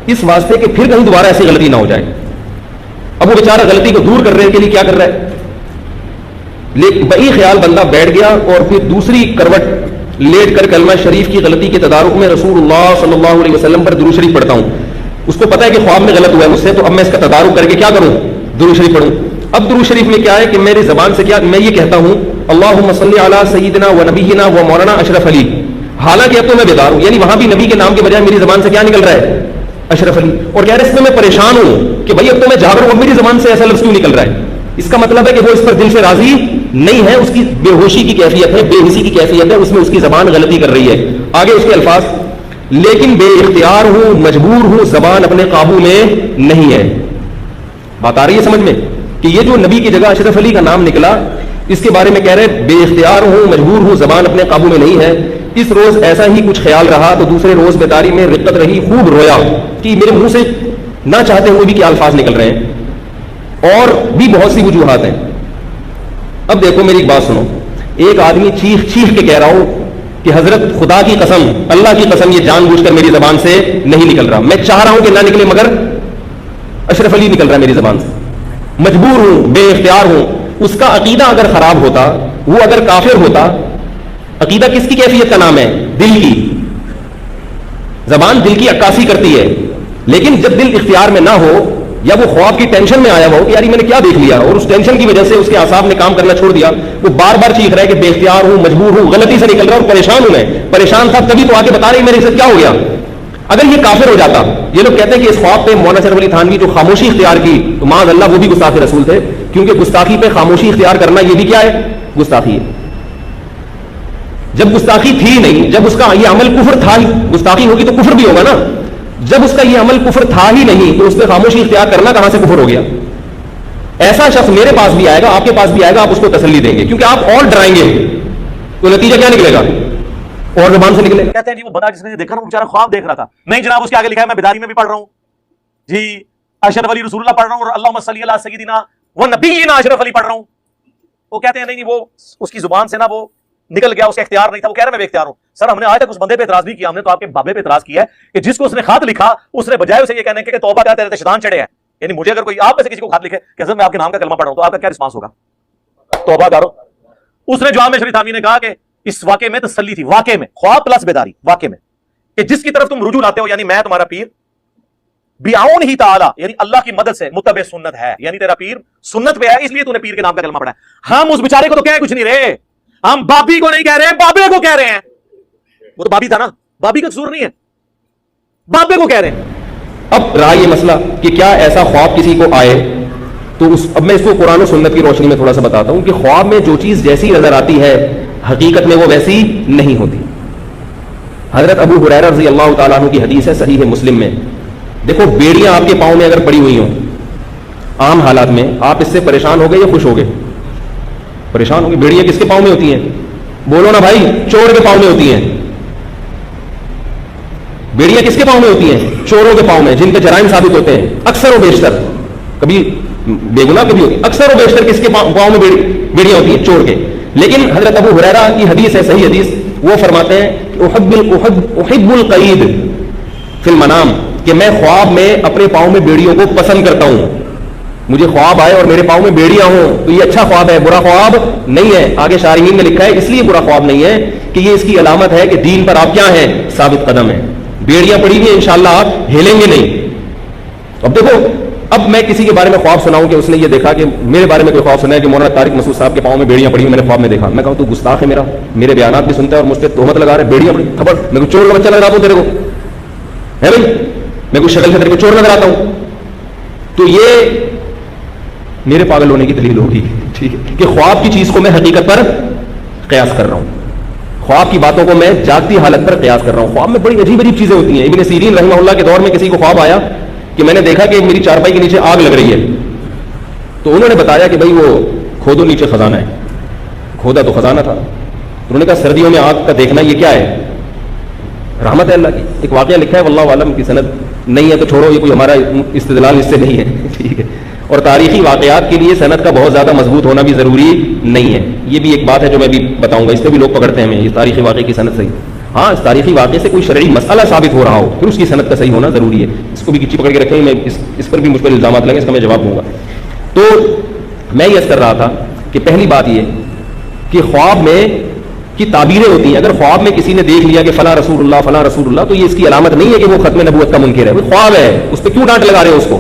اس واسطے کہ پھر کہیں دوبارہ ایسی غلطی نہ ہو جائے. اب وہ بیچارہ غلطی کو دور کرنے کے لیے کیا کر رہا ہے, لیکن وہی خیال بندہ بیٹھ گیا اور پھر دوسری کروٹ لیٹ کر کلمہ شریف کی غلطی کے تدارک میں رسول اللہ صلی اللہ علیہ وسلم پر درود شریف پڑھتا ہوں. اس کو پتا ہے کہ خواب میں غلط ہوا ہے مجھ سے, تو اب میں اس کا تدارک کر کے کیا کروں, درود شریف پڑھوں. اب درود شریف میں کیا ہے کہ میری زبان سے کیا میں یہ کہتا ہوں اللہم صلی علی سیدنا و نبینا و مولانا اشرف علی. حالانکہ اب تو میں بیدار ہوں, یعنی وہاں بھی نبی کے نام کے بجائے میری زبان سے کیا نکل رہا ہے, اشرف علی. اور کہہ رہے اس میں میں پریشان ہوں کہ بھائی اب تو میں جاگ رہا ہوں, اب میری زبان سے ایسا لفظ کیوں نکل رہا ہے. اس کا مطلب ہے کہ وہ اس پر دل سے راضی نہیں ہے, اس کی بے ہوشی کی کیفیت ہے, بے حسی کی کیفیت ہے, اس میں اس کی زبان غلطی کر رہی ہے. آگے اس کے الفاظ, لیکن بے اختیار ہوں, مجبور ہوں, زبان اپنے قابو میں نہیں ہے. بات آ رہی ہے سمجھ میں کہ یہ جو نبی کی جگہ اشرف علی کا نام نکلا, اس کے بارے میں کہہ رہے بے اختیار ہوں, مجبور ہوں, زبان اپنے قابو میں نہیں ہے. اس روز ایسا ہی کچھ خیال رہا تو دوسرے روز بیداری میں رقت رہی, خوب رویا کہ میرے منہ سے نہ چاہتے ہوئے بھی کیا الفاظ نکل رہے ہیں, اور بھی بہت سی وجوہات ہیں. اب دیکھو میری ایک بات سنو, ایک آدمی چیخ چیخ کے کہہ رہا ہو کہ حضرت خدا کی قسم, اللہ کی قسم, یہ جان بوجھ کر میری زبان سے نہیں نکل رہا, میں چاہ رہا ہوں کہ نہ نکلے مگر اشرف علی نکل رہا ہے میری زبان سے, مجبور ہوں, بے اختیار ہوں. اس کا عقیدہ اگر خراب ہوتا, وہ اگر کافر ہوتا, عقیدہ کس کی کیفیت کا نام ہے, دل کی. زبان دل کی عکاسی کرتی ہے, لیکن جب دل اختیار میں نہ ہو یا وہ خواب کی ٹینشن میں آیا ہو کہ یار میں نے کیا دیکھ لیا, اور اس ٹینشن کی وجہ سے اس کے اعصاب نے کام کرنا چھوڑ دیا, وہ بار بار چیخ رہا ہے کہ بے اختیار ہوں, مجبور ہوں, غلطی سے نکل رہا ہوں, پریشان ہوں. میں پریشان تھا تبھی تو آ کے بتا رہی میرے ساتھ کیا ہو گیا. اگر یہ کافر ہو جاتا, یہ لوگ کہتے ہیں کہ اس خواب پہ مولانا اشرف علی تھانوی جو خاموشی اختیار کی, تو معاذ اللہ وہ بھی گستاخ رسول تھے, کیونکہ گستاخی پہ خاموشی اختیار کرنا یہ بھی کیا ہے, گستاخی ہے. جب گستاخی تھی نہیں, جب اس کا یہ عمل کفر تھا ہی, گستاخی ہوگی تو کفر بھی ہوگا نا, جب اس کا یہ عمل کفر تھا ہی نہیں تو اس پہ خاموشی اختیار کرنا کہاں سے کفر ہو گیا. ایسا شخص میرے پاس بھی آئے گا, آپ کے پاس بھی آئے گا, آپ اس کو تسلی دیں گے, کیونکہ آپ اور ڈرائیں گے, تو نتیجہ کیا نکلے گا, اور زبان سے نکلے. کہتے ہیں جی وہ بندہ جس نے دیکھا نا, بیچارہ خواب دیکھ رہا تھا. نہیں جناب, اس کے آگے لکھا ہے میں بیداری میں بھی پڑھ رہا ہوں جی, اشرف علی رسول اللہ پڑھ رہا ہوں, اور اللہم صلی علی سیدنا و نبینا اشرف علی پڑھ رہا ہوں. وہ کہتے ہیں نہیں وہ اس کی زبان سے نا وہ نکل گیا, اس کا اختیار نہیں تھا. وہ کہہ رہا ہے میں بے اختیار ہوں. سر ہم نے آج تک اس بندے پہ اعتراض بھی کیا, ہم نے تو آپ کے بابے پہ اعتراض کیا ہے کہ جس کو اس نے خط لکھا اس نے بجائے اسے یہ کہنے کہ توبہ کیا تیرے شیطان چڑھے ہیں, یعنی مجھے اگر کوئی آپ میں سے کسی کو خط لکھے کہ حضرت میں آپ کے نام کا کلمہ پڑھ رہا ہوں, تو آپ کا کیا رسپانس ہوگا, توبہ کرو. اس نے جواب میں اشرف تھانوی نے کہا کہ اس واقعے میں تسلی تھی، واقعے میں خواب پلس بیداری، واقعے میں کہ جس کی طرف تم رجوع لاتے ہو، یعنی میں تمہارا پیر بیاون ہی تعالی، یعنی اللہ کی مدد سے متبع سنت ہے، یعنی تیرا پیر سنت پہ ہے، اس لیے تو نے پیر کے نام کا کلمہ پڑھا ہے۔ ہم اس بیچارے کو تو کہہ کچھ نہیں رہے، ہم بابی کو نہیں کہہ رہے، بابے کو کہہ رہے ہیں۔ وہ تو بابی تھا نا، بابی کا قصور نہیں ہے، بابے کو کہہ رہے ہیں۔ اب رہا یہ مسئلہ کہ کیا ایسا خواب کسی کو آئے، تو اب میں اس کو قرآن و سنت کی روشنی میں تھوڑا سا بتاتا ہوں کہ خواب میں جو چیز جیسی نظر آتی ہے حقیقت میں وہ ویسی نہیں ہوتی۔ حضرت ابو ہریرہ رضی اللہ تعالیٰ عنہ کی حدیث ہے صحیح مسلم میں، دیکھو بیڑیاں آپ کے پاؤں میں اگر پڑی ہوئی ہوں عام حالات میں، آپ اس سے پریشان ہو گئے یا خوش ہو گئے؟ پریشان ہو گئے۔ بیڑیاں کس کے پاؤں میں ہوتی ہیں؟ بولو نا بھائی، چور کے پاؤں میں ہوتی ہیں۔ بیڑیاں کس کے پاؤں میں ہوتی ہیں؟ چوروں کے پاؤں میں، جن کے جرائم ثابت ہوتے ہیں اکثر و بیشتر، کبھی بے گناہ کبھی ہوتی، اکثر و بیشتر کس کے پاؤں میں بیڑیاں ہوتی ہیں؟ چور کے۔ لیکن حضرت ابو ہریرہ کی حدیث ہے صحیح حدیث، وہ فرماتے ہیں کہ احب القید فی المنام، کہ میں خواب میں اپنے پاؤں میں بیڑیوں کو پسند کرتا ہوں۔ مجھے خواب آئے اور میرے پاؤں میں بیڑیاں ہوں تو یہ اچھا خواب ہے، برا خواب نہیں ہے۔ آگے شارحین نے لکھا ہے اس لیے برا خواب نہیں ہے کہ یہ اس کی علامت ہے کہ دین پر آپ کیا ہیں؟ ثابت قدم ہیں۔ بیڑیاں پڑی ہوئی ہیں، انشاءاللہ آپ ہلیں گے نہیں۔ اب دیکھو، اب میں کسی کے بارے میں خواب سناؤں کہ اس نے یہ دیکھا کہ میرے بارے میں کوئی خواب سنا ہے کہ مولانا طارق مسعود صاحب کے پاؤں میں بیڑیاں پڑی ہیں، میں نے خواب میں دیکھا، میں کہوں تو گستاخ ہے، میرے بیانات بھی سنتا ہے اور مجھ پہ تہمت لگا رہا ہے، بیڑیاں پڑی، خبر میں کوئی چور کا بچہ لگ رہا ہوں تیرے کو ہے بھائی، میں کوئی شکل سے تیرے کو چور نظر آتا ہوں، تو یہ میرے پاگل ہونے کی دلیل ہوگی، ٹھیک ہے، کہ خواب کی چیز کو میں حقیقت پر قیاس کر رہا ہوں، خواب کی باتوں کو میں جاگتی حالت پر قیاس کر رہا ہوں۔ خواب میں بڑی عجیب عجیب چیزیں ہوتی ہیں۔ ابن سیرین رحمہ اللہ کے دور میں کسی کو خواب آیا کہ میں نے دیکھا کہ میری چارپائی کے نیچے آگ لگ رہی ہے، تو انہوں نے بتایا کہ بھائی وہ کھودو نیچے خزانہ ہے، کھودا تو خزانہ تھا۔ انہوں نے کہا سردیوں میں آگ کا دیکھنا یہ کیا ہے؟ رحمت ہے اللہ کی۔ ایک واقعہ لکھا ہے واللہ عالم کی سند نہیں ہے تو چھوڑو، یہ کوئی ہمارا استدلال اس سے نہیں ہے، ٹھیک ہے، اور تاریخی واقعات کے لیے سند کا بہت زیادہ مضبوط ہونا بھی ضروری نہیں ہے۔ یہ بھی ایک بات ہے جو میں بھی بتاؤں گا، اس سے بھی لوگ پکڑتے ہیں یہ تاریخی واقعے کی سند صحیح، ہاں اس تاریخی واقعے سے کوئی شرعی مسئلہ ثابت ہو رہا ہو پھر اس کی سند کا صحیح ہونا ضروری ہے۔ اس کو بھی کچی پکڑ کے رکھیں، میں اس پر بھی مجھ پر الزامات لگیں، اس کا میں جواب دوں گا۔ تو میں یہ کر رہا تھا کہ پہلی بات یہ کہ خواب میں کی تعبیریں ہوتی ہیں۔ اگر خواب میں کسی نے دیکھ لیا کہ فلاں رسول اللہ، تو یہ اس کی علامت نہیں ہے کہ وہ ختم نبوت کا منکر ہے، وہ خواب ہے، اس پہ کیوں ڈانٹ لگا رہے ہو اس کو؟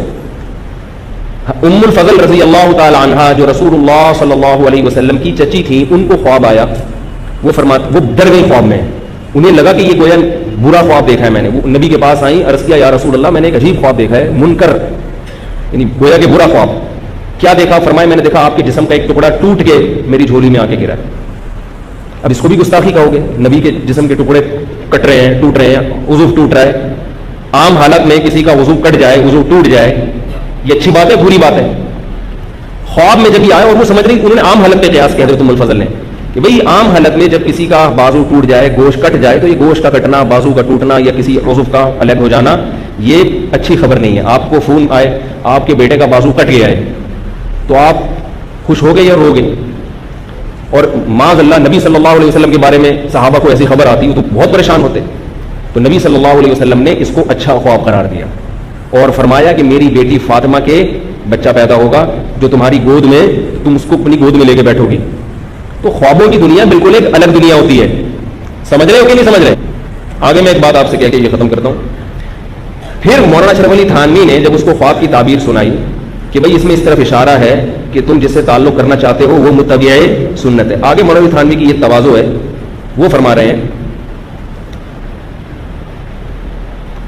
ام الفضل رضی اللہ تعالی عنہا جو رسول اللہ صلی اللہ علیہ وسلم کی چچی تھی، ان کو خواب آیا، وہ ڈر گئی خواب میں، انہیں لگا کہ یہ گویا برا خواب دیکھا ہے میں نے۔ وہ نبی کے پاس آئیں، عرض کیا یا رسول اللہ میں نے ایک عجیب خواب دیکھا ہے، منکر یعنی گویا کہ برا خواب۔ کیا دیکھا؟ فرمایا میں نے دیکھا آپ کے جسم کا ایک ٹکڑا ٹوٹ کے میری جھولی میں آ کے گرا ہے۔ اب اس کو بھی گستاخی کہو گے، نبی کے جسم کے ٹکڑے کٹ رہے ہیں، ٹوٹ رہے ہیں، وضو ٹوٹ رہا ہے۔ عام حالت میں کسی کا وضو کٹ جائے، وضو ٹوٹ جائے، یہ اچھی بات ہے بری بات ہے؟ خواب میں جب یہ آئے اور وہ سمجھ رہی، انہوں نے عام حالت پہ قیاس کیا حضرت ام الفضل نے کہ بھئی عام حالت میں جب کسی کا بازو ٹوٹ جائے، گوشت کٹ جائے، تو یہ گوشت کا کٹنا، بازو کا ٹوٹنا یا کسی عضو کا الگ ہو جانا یہ اچھی خبر نہیں ہے۔ آپ کو فون آئے آپ کے بیٹے کا بازو کٹ گیا ہے تو آپ خوش ہو گئے یا رو گئے؟ اور معاذ اللہ نبی صلی اللہ علیہ وسلم کے بارے میں صحابہ کو ایسی خبر آتی تو بہت پریشان ہوتے۔ تو نبی صلی اللہ علیہ وسلم نے اس کو اچھا خواب قرار دیا اور فرمایا کہ میری بیٹی فاطمہ کے بچہ پیدا ہوگا جو تمہاری گود میں، تم اس کو اپنی گود میں لے کے بیٹھو گی۔ تو خوابوں کی دنیا بالکل ایک الگ دنیا ہوتی ہے، سمجھ رہے ہو کہ نہیں سمجھ رہے؟ آگے میں ایک بات آپ سے کہہ کے یہ ختم کرتا ہوں۔ پھر مولانا اشرف علی تھانوی نے جب اس کو خواب کی تعبیر سنائی کہ بھئی اس میں اس طرف اشارہ ہے کہ تم جس سے تعلق کرنا چاہتے ہو وہ متبع سنت ہے۔ آگے مولانا علی تھانوی کی یہ تواضع ہے، وہ فرما رہے ہیں،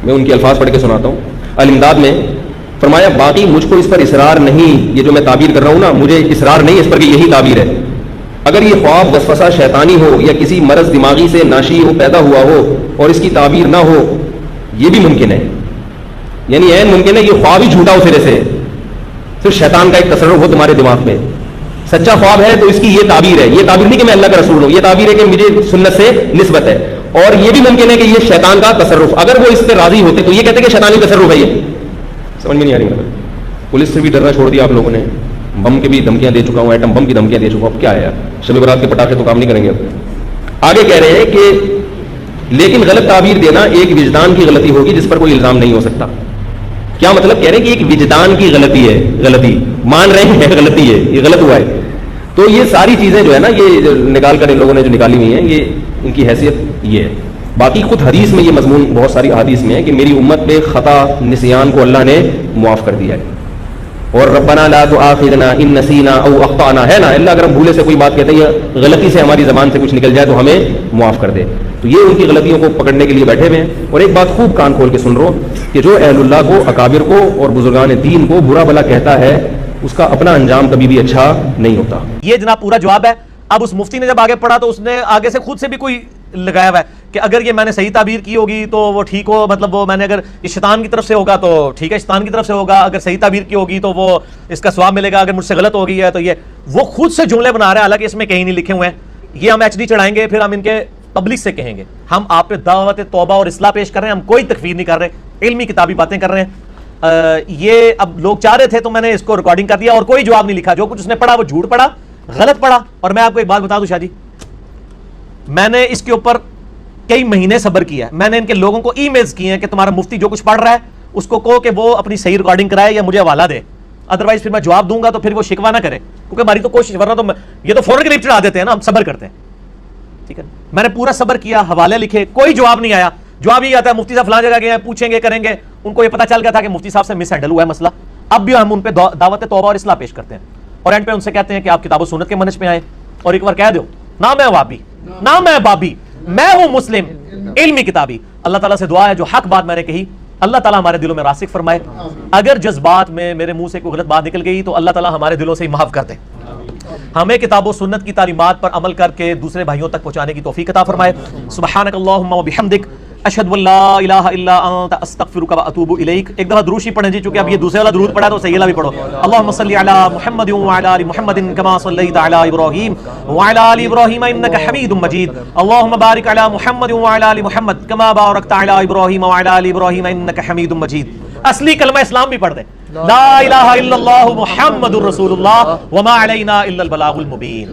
میں ان کے الفاظ پڑھ کے سناتا ہوں۔ الامداد میں فرمایا باقی مجھ کو اس پر اصرار نہیں، یہ جو میں تعبیر کر رہا ہوں نا، مجھے اصرار نہیں اس پر کہ یہی تعبیر ہے۔ اگر یہ خواب وسوسہ شیطانی ہو یا کسی مرض دماغی سے ناشی ہو پیدا ہوا ہو اور اس کی تعبیر نہ ہو، یہ بھی ممکن ہے، یعنی عین ممکن ہے یہ خواب ہی جھوٹا ہو سرے سے، صرف شیطان کا ایک تصرف ہو تمہارے دماغ میں۔ سچا خواب ہے تو اس کی یہ تعبیر ہے، یہ تعبیر نہیں کہ میں اللہ کا رسول ہوں، یہ تعبیر ہے کہ مجھے سنت سے نسبت ہے۔ اور یہ بھی ممکن ہے کہ یہ شیطان کا تصرف، اگر وہ اس پہ راضی ہوتے تو یہ کہتے کہ شیطانی تصرف ہے۔ یہ سمجھ میں نہیں آ رہی؟ پولیس سے بھی ڈرنا چھوڑ دیا آپ لوگوں نے، بم کی بھی دھمکیاں دے چکا ہوں، ایٹم بم کی دھمکیاں دے چکا ہوں، اب کیا ہے یار، شب برات کے پٹاخے تو کام نہیں کریں گے۔ اب آگے کہہ رہے ہیں کہ لیکن غلط تعبیر دینا ایک وجدان کی غلطی ہوگی جس پر کوئی الزام نہیں ہو سکتا۔ کیا مطلب؟ کہہ رہے ہیں کہ ایک وجدان کی غلطی ہے، غلطی مان رہے ہیں غلطی ہے، یہ غلط ہوا ہے، تو تو یہ ساری چیزیں جو ہے نا یہ نکال کر ان لوگوں نے جو نکالی ہوئی ہیں یہ ان کی حیثیت یہ ہے. باقی خود حدیث میں یہ مضمون بہت ساری احادیث میں ہے کہ میری امت پہ خطا نسیان کو اللہ نے معاف کر دیا ہے. اور ربنا لا تؤاخذنا ان نسینا او اخطانا ہے نا, اللہ اگر ہم بھولے سے کوئی بات کہتے ہیں یا غلطی سے ہماری زبان سے کچھ نکل جائے تو ہمیں معاف کر دے. تو یہ ان کی غلطیوں کو پکڑنے کے لیے بیٹھے ہوئے ہیں. اور ایک بات خوب کان کھول کے سن رہو کہ جو اہل اللہ کو, اکابر کو اور بزرگان دین کو برا بھلا کہتا ہے اس کا اپنا انجام کبھی بھی اچھا نہیں ہوتا. یہ جناب پورا جواب ہے. اب اس مفتی نے جب آگے پڑھا تو اس نے آگے سے خود سے بھی کوئی لگایا ہوا ہے کہ اگر یہ میں نے صحیح تعبیر کی ہوگی تو وہ ٹھیک ہو, مطلب وہ میں نے اگر یہ شیطان کی طرف سے ہوگا تو ٹھیک ہے, شیطان کی طرف سے ہوگا, اگر صحیح تعبیر کی ہوگی تو وہ اس کا ثواب ملے گا, اگر مجھ سے غلط ہو گئی ہے تو یہ وہ خود سے جملے بنا رہا ہے, حالانکہ اس میں کہیں نہیں لکھے ہوئے ہیں. یہ ہم ایچ ڈی چڑھائیں گے, پھر ہم ان کے پبلک سے کہیں گے. ہم آپ پہ دعوت توبہ اور اصلاح پیش کر رہے ہیں, ہم کوئی تکفیر نہیں کر رہے, علمی کتابی باتیں کر رہے ہیں. یہ اب لوگ چاہ رہے تھے تو میں نے اس کو ریکارڈنگ کر دیا اور کوئی جواب نہیں لکھا. جو کچھ اس نے پڑھا وہ جھوٹ پڑھا, غلط پڑھا. اور میں آپ کو ایک بات بتا دوں شاہ جی, میں نے اس کے اوپر کئی مہینے صبر کیا ہے. میں نے ان کے لوگوں کو ای میلز کیے ہیں کہ تمہارا مفتی جو کچھ پڑھ رہا ہے اس کو کہو کہ وہ اپنی صحیح ریکارڈنگ کرائے یا مجھے حوالہ دے, ادروائز پھر میں جواب دوں گا تو پھر وہ شکوہ نہ کرے, کیونکہ ہماری تو کوشش, ورنہ تو یہ تو فوراً کلپ چڑھا دیتے ہیں نا, ہم صبر کرتے ہیں. ٹھیک ہے, میں نے پورا صبر کیا, حوالے لکھے, کوئی جواب نہیں آیا. جواب یہ آتا ہے مفتی صاحب فلاں جگہ گئے ہیں, پوچھیں گے کریں گے. ان کو یہ پتہ چل گیا تھا کہ مفتی صاحب سے مس ہینڈل ہوا ہے مسئلہ. اب بھی ہم ان پہ دعوت توبہ اور اصلاح پیش کرتے ہیں اور اینڈ پہ ان سے کہتے ہیں کہ آپ کتاب و سنت کے منہج پہ آئیں. اور ایک بار کہہ دو, نہ میں وابی نہ میں بابی, میں ہوں مسلم علمی کتابی. اللہ تعالیٰ سے دعا ہے جو حق بات میں نے کہی اللہ تعالیٰ ہمارے دلوں میں راسخ فرمائے. اگر جذبات میں میرے منہ سے کوئی غلط بات نکل گئی تو اللہ تعالیٰ ہمارے دلوں سے ہی معاف کر دے. ہمیں کتاب و سنت کی تعلیمات پر عمل کر کے دوسرے بھائیوں تک پہنچانے کی توفیق عطا فرمائے. سبحانک اللہم و بحمدک, اشہد ان لا الہ الا انت استغفرک و اتوب الیک. ایک دفعہ دروشی پڑھیں جی, چونکہ اب یہ دوسرے والا درود پڑھا تو صحیح والا بھی پڑھو. اللہم صلی علی محمد وعلی آل محمد کما صلیت علی ابراہیم وعلی آل ابراہیم انک حمید مجید. اللہم بارک علی محمد وعلی آل محمد کما بارکت علی ابراہیم وعلی آل ابراہیم انک حمید مجید. اصلی کلمہ اسلام بھی پڑھ دیں, لا الہ الا اللہ محمد الرسول اللہ وما علینا الا البلاغ المبین.